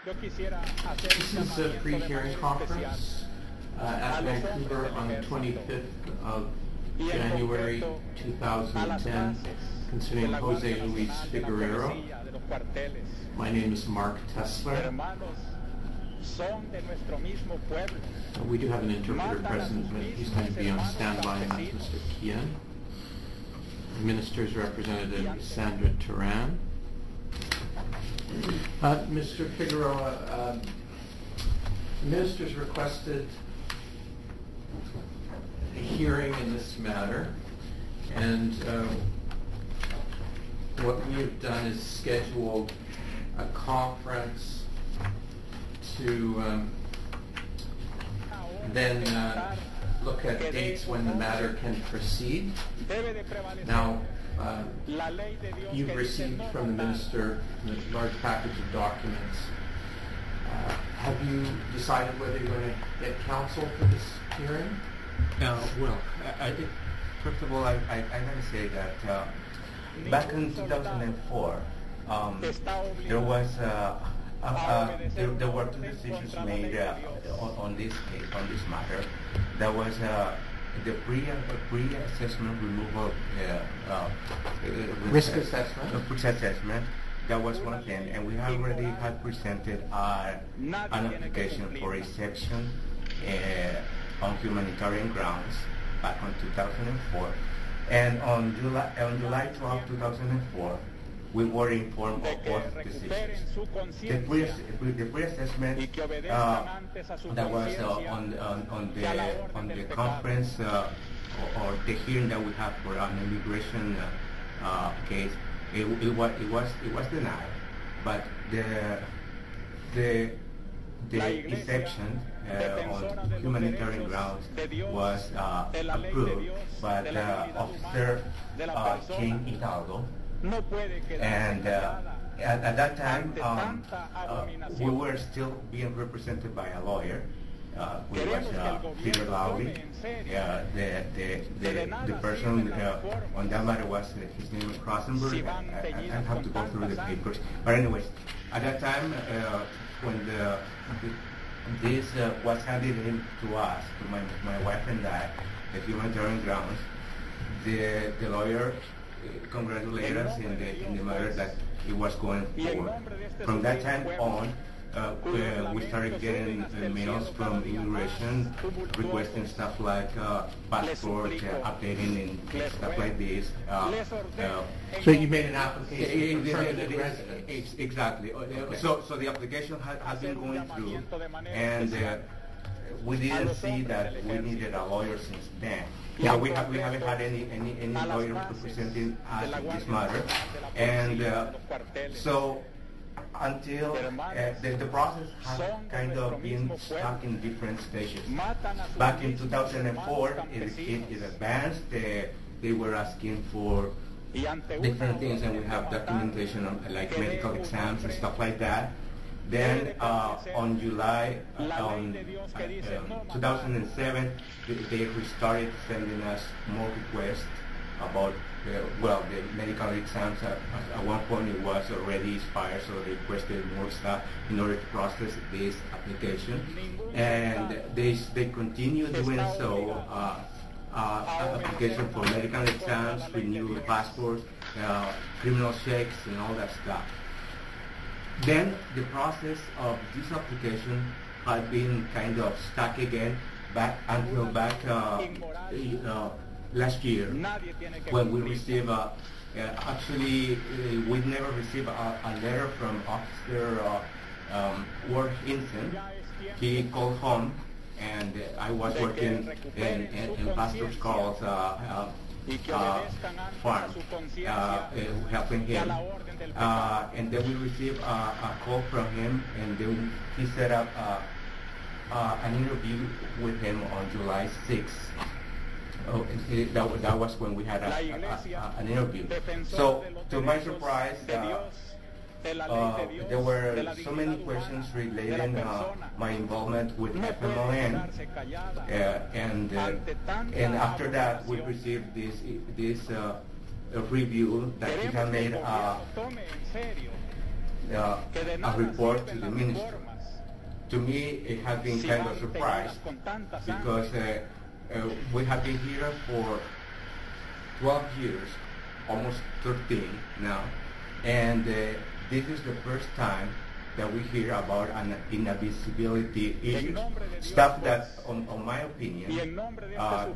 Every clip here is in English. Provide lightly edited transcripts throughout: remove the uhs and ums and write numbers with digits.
This is a pre-hearing conference at Vancouver on the 25th of January 2010 concerning Jose Luis Figueroa. My name is Mark Tessler. We do have an interpreter present, but he's going to be on standby, and that's Mr. Kian. The Minister's representative, Sandra Turan. Mr. Figueroa, the Minister's requested a hearing in this matter, and what we have done is scheduled a conference to then look at dates when the matter can proceed. Now, you've received from the Minister a large package of documents. Have you decided whether you're going to get counsel for this hearing? Well, I think, first of all, I got to say that back in 2004, there was there were two decisions made on this case, on this matter. There was the pre-assessment removal, risk assessment. Risk assessment. That was one thing, and we already had presented an application for a section on humanitarian grounds back on 2004, and on July 12, 2004. We were informed of both decisions. The pre-assessment that was on the conference or the hearing that we had for an immigration case, it was denied, but the exception on humanitarian grounds was approved by Officer King Hidalgo. And at that time, we were still being represented by a lawyer, who was Peter Lowry. The person on that matter was, his name was Crossenberg. I have to go through the papers. But anyways, at that time, when this was handed in to us, to my wife and I, the humanitarian grounds, the lawyer congratulated us in the matter that it was going forward. From that time on, we started getting mails from immigration requesting stuff like passport updating and stuff like this. So you made an application for permanent residence? Exactly. So the application has been going through, and we didn't see that we needed a lawyer since then. Yeah, we haven't had any lawyer representing us in this matter, and so until the process has kind of been stuck in different stages. Back in 2004, it advanced. They were asking for different things, and we have documentation on, like medical exams and stuff like that. Then on July 2007, they restarted sending us more requests about the medical exams. At one point it was already expired, so they requested more stuff in order to process this application, and they continue doing so. Application for medical exams, renewal passports, criminal checks, and all that stuff. Then the process of this application had been kind of stuck again until last year, when we received actually we never received a letter from Officer Ward Hinson. He called home, and I was working in Pastor Carl's farm, helping him. And then we received a call from him, and then he set up an interview with him on July 6th. Oh, that was when we had an interview. So, to my surprise, there were so many questions relating my involvement with FMLN, and after that we received this review that he had made a report to the minister. To me, it has been kind of a surprise because we have been here for 12 years, almost 13 now, and this is the first time that we hear about an inadmissibility issue. Stuff that, on my opinion,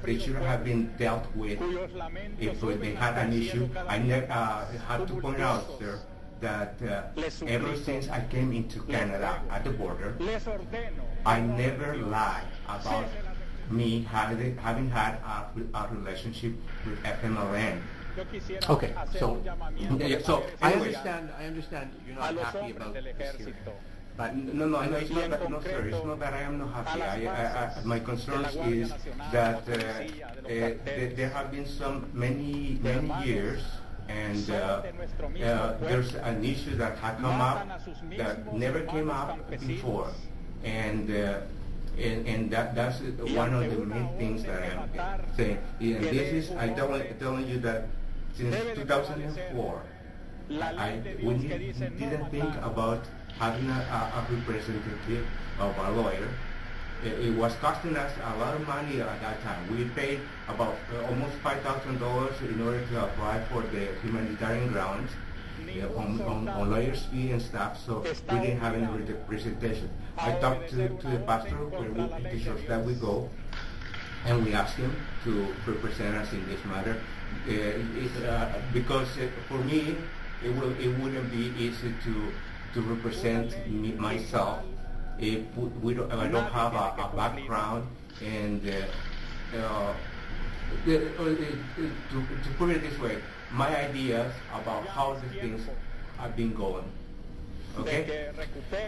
they should have been dealt with if they had an issue. I have to point out, sir, that ever since I came into Canada at the border, I never lied about me having had a relationship with FMLN. Okay, so I anyways, understand you're not happy about this hearing. But no, it's not that, no, sir. It's not that I am not happy. My concern is that there have been many years, and there's an issue that had come up that never came up before, and that's one of the main things that I'm saying. And this is, I'm telling you that since 2004, we didn't think about having a representative of a lawyer. It was costing us a lot of money at that time. We paid about almost $5,000 in order to apply for the humanitarian grounds on lawyers' fee and stuff, so we didn't have any representation. I talked to the pastor where the church that we go, and we asked him to represent us in this matter, because for me, it wouldn't be easy to represent myself if I don't have a background, and to put it this way, my ideas about how the things have been going. Okay?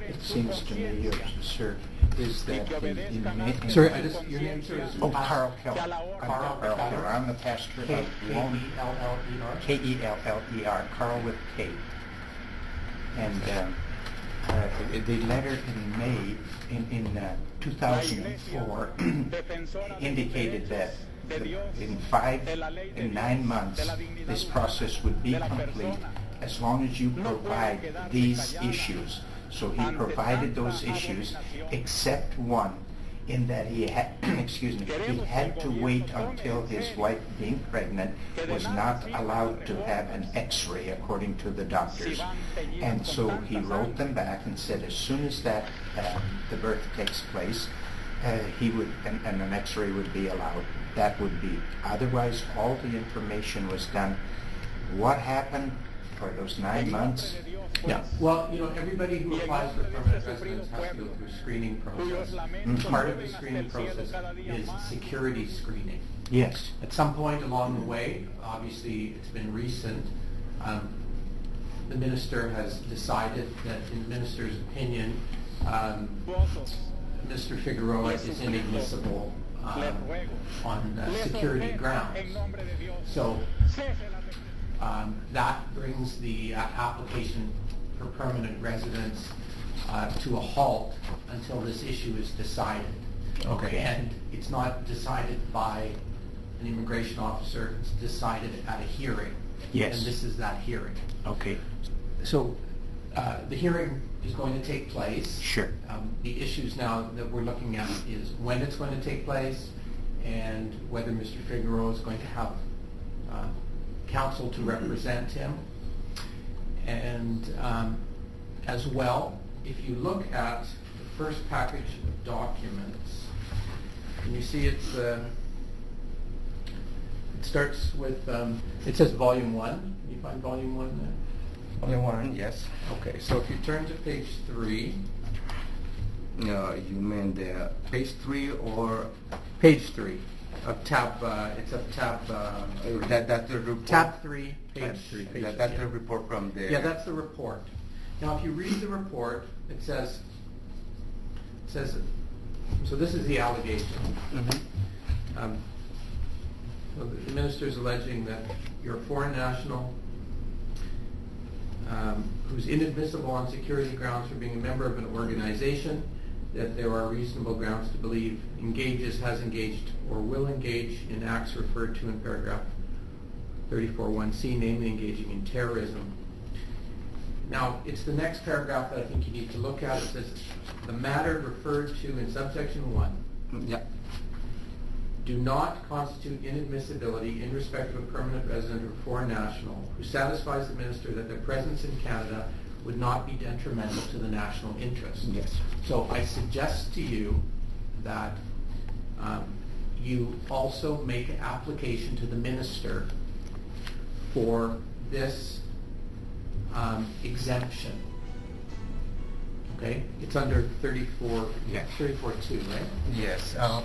It seems to me, sir, is that in Sir, your name, sir, is Carl Keller. Carl Keller. I'm the pastor of K-E-L-L-E-R? K-E-L-L-E-R, Carl with K. And the letter in May, in 2004, indicated that in 5 and 9 months, this process would be complete as long as you provide these issues. So he provided those issues, except one, in that he had, excuse me, he had to wait until his wife, being pregnant, was not allowed to have an X-ray according to the doctors. And so he wrote them back and said as soon as that the birth takes place, he would, and an X-ray would be allowed. That would be. Otherwise, all the information was done. What happened for those 9 months? Yeah. Well, everybody who applies for permanent residence has to go through a screening process. Part of the screening process is security screening. Yes. At some point along the way, obviously it's been recent, the minister has decided that, in the minister's opinion, Mr. Figueroa is inadmissible on security grounds. So that brings the application for permanent residence to a halt until this issue is decided. Okay. And it's not decided by an immigration officer, it's decided at a hearing. Yes. And this is that hearing. Okay. So the hearing is going to take place. Sure. The issues now that we're looking at is when it's going to take place and whether Mr. Figueroa is going to have counsel to represent him. And as well, if you look at the first package of documents, and you see it starts with, it says Volume 1. Can you find Volume 1 there? Volume 1, yes. Okay, so if you turn to page 3. You mean the page 3 or? Page 3. Tab, it's a tab. That's the report. Tab 3, page 3. That's the report from the. Yeah, that's the report. Now, if you read the report, it says. So this is the allegation. Mm-hmm. So the minister is alleging that you're a foreign national who's inadmissible on security grounds for being a member of an organization, that there are reasonable grounds to believe engages, has engaged, or will engage in acts referred to in paragraph 34.1c, namely engaging in terrorism. Now, it's the next paragraph that I think you need to look at. It says, the matter referred to in subsection 1 Yeah. do not constitute inadmissibility in respect of a permanent resident or foreign national who satisfies the minister that their presence in Canada would not be detrimental to the national interest. Yes. So I suggest to you that you also make an application to the minister for this exemption. Okay? It's under 34, Yes. 34.2, right? Yes. I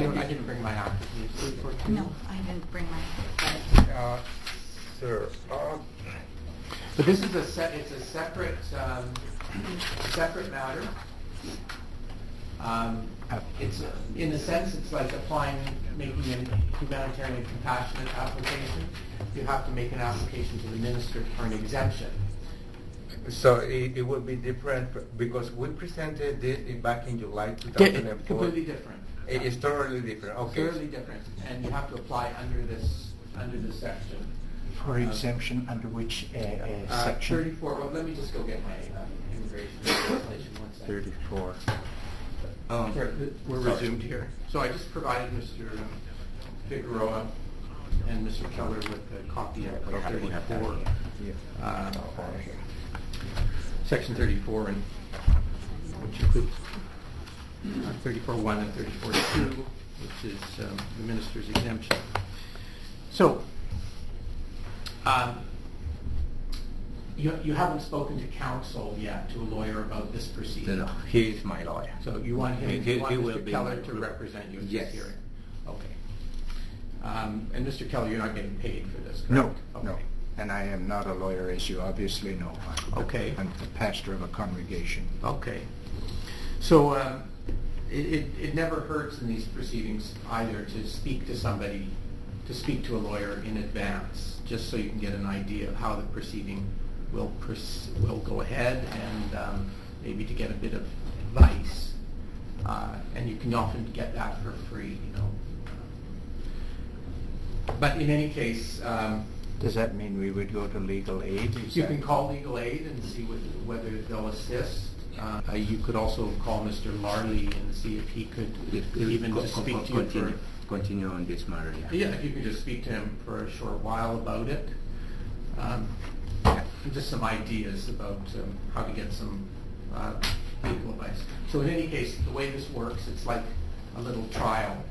didn't bring my application. 34.2? No, I didn't bring my. Sir. But this is it's a separate separate matter. It's in a sense it's like making a humanitarian and compassionate application. You have to make an application to the minister for an exemption. So it would be different because we presented this back in July 2004. Completely different. It's totally different. Okay. Totally different, and you have to apply under this section. For exemption under which section? 34. Well, let me just go get my immigration legislation. 1 second. 34. We're resumed here. So I just provided Mr. Figueroa and Mr. Keller with a copy of 34. Section 34, and which includes 34.1 and 34.2, which is the minister's exemption. So you haven't spoken to counsel yet, to a lawyer about this proceeding. No, he is my lawyer. So you want him, He you want will Mr. be Keller my- to represent you in Yes. this hearing? Okay. And Mr. Keller, you're not getting paid for this, correct? No, Okay. no. And I am not a lawyer, as you obviously know. Okay. I'm the pastor of a congregation. Okay. So it never hurts in these proceedings either to speak to somebody, to speak to a lawyer in advance, just so you can get an idea of how the proceeding will go ahead, and maybe to get a bit of advice. And you can often get that for free, you know. But in any case, Does that mean we would go to legal aid? you can call legal aid and see whether they'll assist. You could also call Mr. Larley and see if he could even just speak to you Continue on this matter, Yeah, if you could just speak to him for a short while about it. Just some ideas about how to get some legal advice. So in any case, the way this works, it's like a little trial.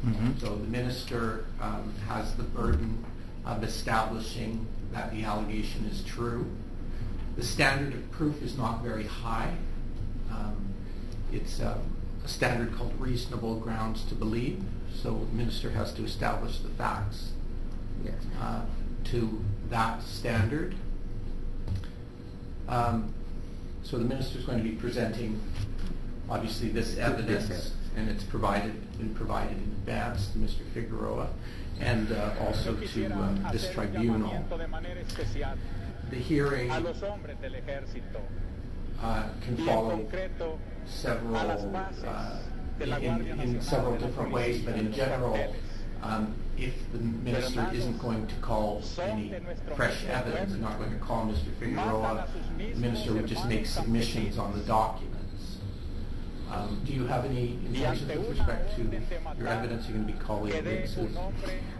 Mm-hmm. So the minister has the burden of establishing that the allegation is true. The standard of proof is not very high. It's a standard called reasonable grounds to believe. So the minister has to establish the facts to that standard. So the minister is going to be presenting, obviously, this evidence, and it's been provided in advance to Mr. Figueroa, and also to this tribunal. The hearing can follow in several different ways, but in general, if the minister isn't going to call any fresh evidence, not going to call Mr. Figueroa, the minister would just make submissions on the documents. Do you have any intentions with respect to your evidence? You're going to be calling witnesses?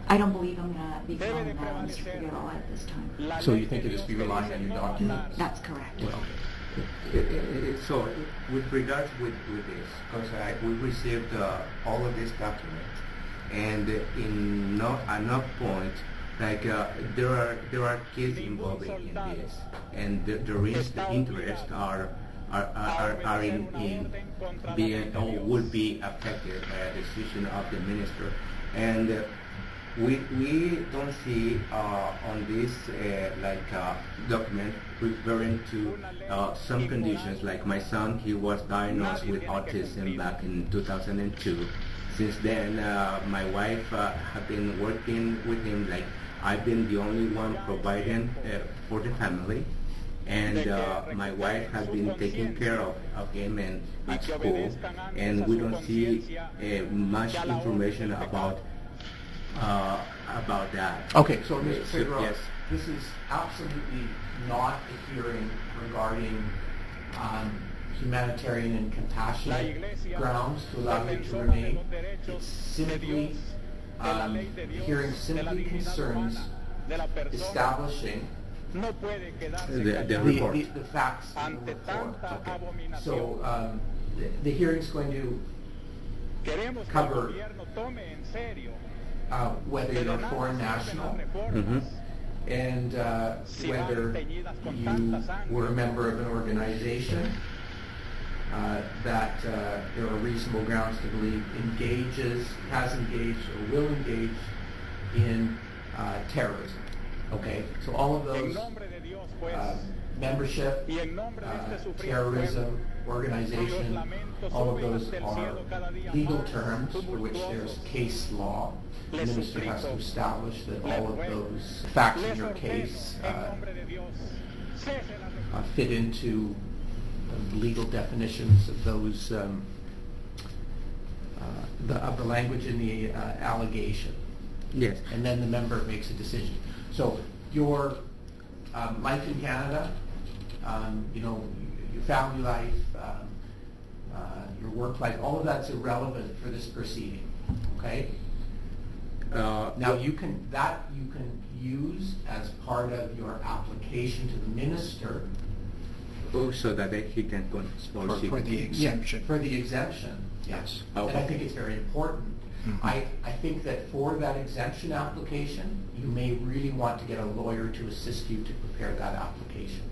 I don't believe I'm going to be calling Mr. Figueroa at this time. So you think you'll just be relying on your documents? That's correct. Well, So with regards with this, because we received all of these documents, and at no point, like there are kids involved in this, and there is the interest are in being or would be affected by a decision of the minister, and we don't see on this document referring to some conditions. Like my son, he was diagnosed with autism back in 2002. Since then, my wife have been working with him. Like I've been the only one providing for the family, and my wife has been taking care of him and at school. And we don't see much information about that. okay, so Mr. Figueroa, Yes. this is absolutely not a hearing regarding humanitarian and compassionate grounds to allow you to remain. It's simply, the hearing simply concerns establishing the report. The facts in the report. Okay. So the hearing's going to cover whether you're a foreign national, and whether you were a member of an organization that there are reasonable grounds to believe has engaged or will engage in terrorism. Okay, so all of those membership, terrorism, organization, all of those are legal terms for which there's case law. The minister has to establish that all of those facts in your case fit into legal definitions of those of the language in the allegation. Yes. And then the member makes a decision. So your life in Canada, your family life, your work life, all of that's irrelevant for this proceeding. Okay. Now you can use as part of your application to the minister. So that he can go for the exemption. Yeah, for the exemption, yes. Okay. And I think it's very important. I think that for that exemption application, you may really want to get a lawyer to assist you to prepare that application.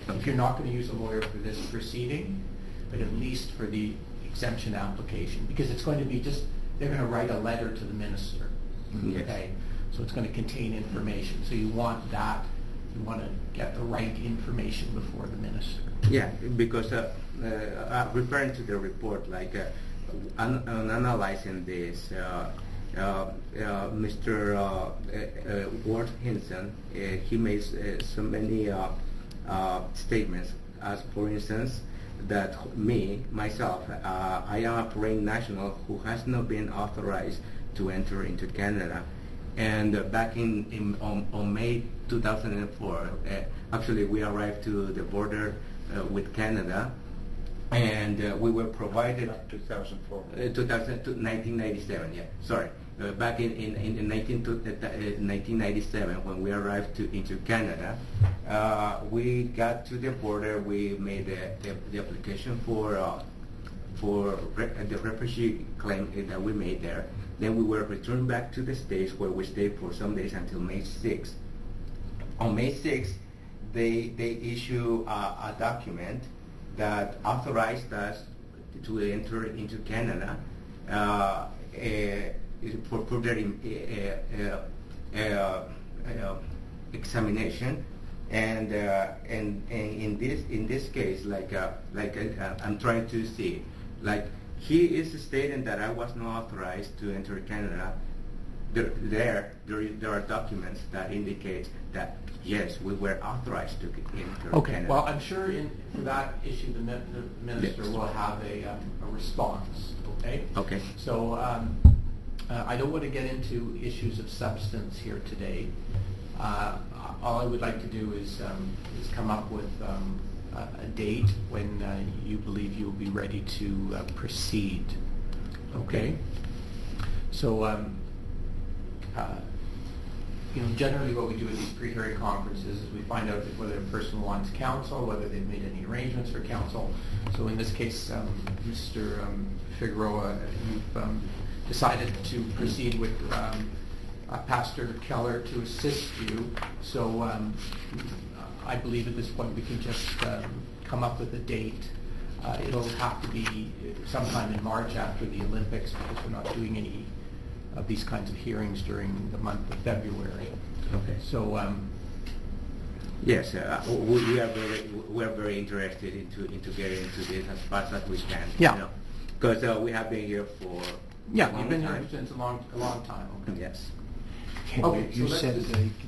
If you're not going to use a lawyer for this proceeding, but at least for the exemption application, because it's going to be they're going to write a letter to the minister. Yes. Okay, so it's going to contain information. So you want to get the right information before the minister. Yeah, because referring to the report, like analyzing this, Mr. Ward Hinson, he made so many statements, as for instance, that myself, I am a foreign national who has not been authorized to enter into Canada. And back on May 2004, actually we arrived to the border with Canada, and we were provided 2004. 1997. Yeah, sorry. Back in 1997, when we arrived into Canada, we got to the border. We made the application for the refugee claim that we made there. Then we were returned back to the States, where we stayed for some days until May 6th. On May 6th, they issue a document that authorized us to enter into Canada for further examination. And in this case, I'm trying to see, like, he is stating that I was not authorized to enter Canada. There are documents that indicate that yes, we were authorized to enter Canada. Well, I'm sure for that issue, the minister will have a response. Okay. Okay. So I don't want to get into issues of substance here today. All I would like to do is come up with a date when you believe you'll be ready to proceed. Okay. So, generally what we do at these pre-hearing conferences is we find out whether a person wants counsel, whether they've made any arrangements for counsel. So in this case, Mr. Figueroa, you've decided to proceed with Pastor Keller to assist you. So I believe at this point we can just come up with a date. It'll have to be sometime in March after the Olympics, because we're not doing any of these kinds of hearings during the month of February. Okay. So yes, we are very interested into getting into this as fast as we can. Yeah. Because we have been here for you've been here since a long time. Okay. Yes. Okay, you said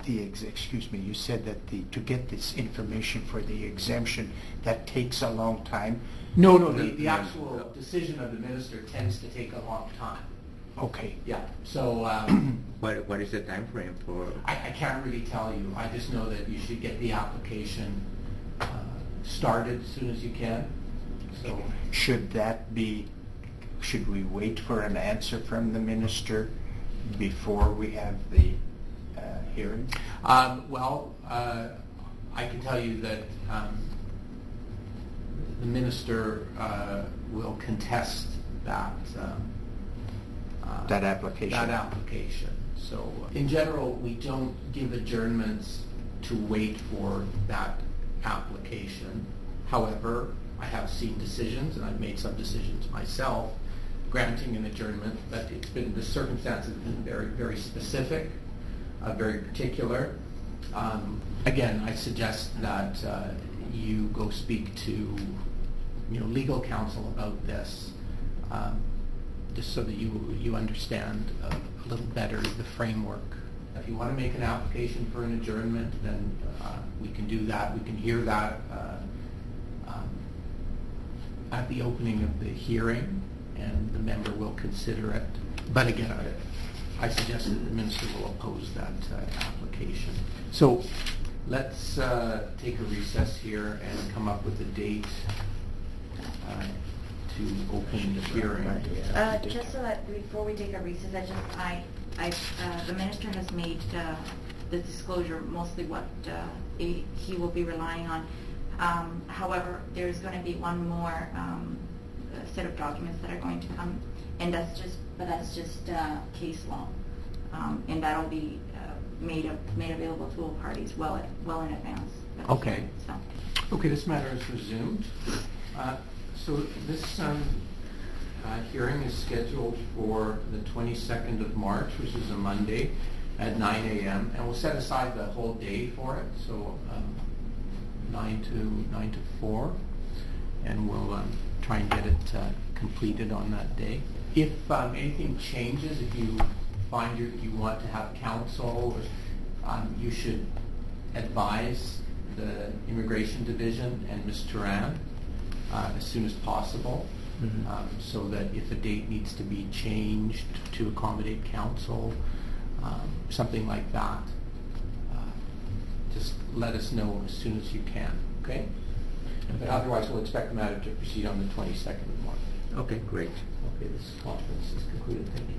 you said that to get this information for the exemption, that takes a long time. No, the actual decision of the minister tends to take a long time. Okay. Yeah, so What is the time frame for? I can't really tell you. I just know that you should get the application started as soon as you can. So Should we wait for an answer from the minister before we have the hearing? Well, I can tell you that the minister will contest that application. That application. So, in general, we don't give adjournments to wait for that application. However, I have seen decisions, and I've made some decisions myself, granting an adjournment, but the circumstances have been very, very specific, very particular. Again, I suggest that you go speak to legal counsel about this, just so that you understand a little better the framework. If you want to make an application for an adjournment, then we can do that. We can hear that at the opening of the hearing, and the member will consider it. But again, I suggest that the minister will oppose that application. So let's take a recess here and come up with a date to open the hearing. Just so that before we take a recess, the minister has made the disclosure mostly what he will be relying on. However, there's going to be one more set of documents that are going to come, and that's just case law, and that'll be made available to all parties well in advance. Okay. So. Okay, this matter is resumed. So this hearing is scheduled for the 22nd of March, which is a Monday, at 9 a.m. And we'll set aside the whole day for it, so 9 to 4, and we'll try and get it completed on that day. If anything changes, if you find you want to have counsel, you should advise the Immigration Division and Ms. Turan as soon as possible, so that if a date needs to be changed to accommodate counsel, something like that, just let us know as soon as you can, okay? But otherwise, we'll expect the matter to proceed on the 22nd of March. Okay, great. Okay, this conference is concluded. Thank you.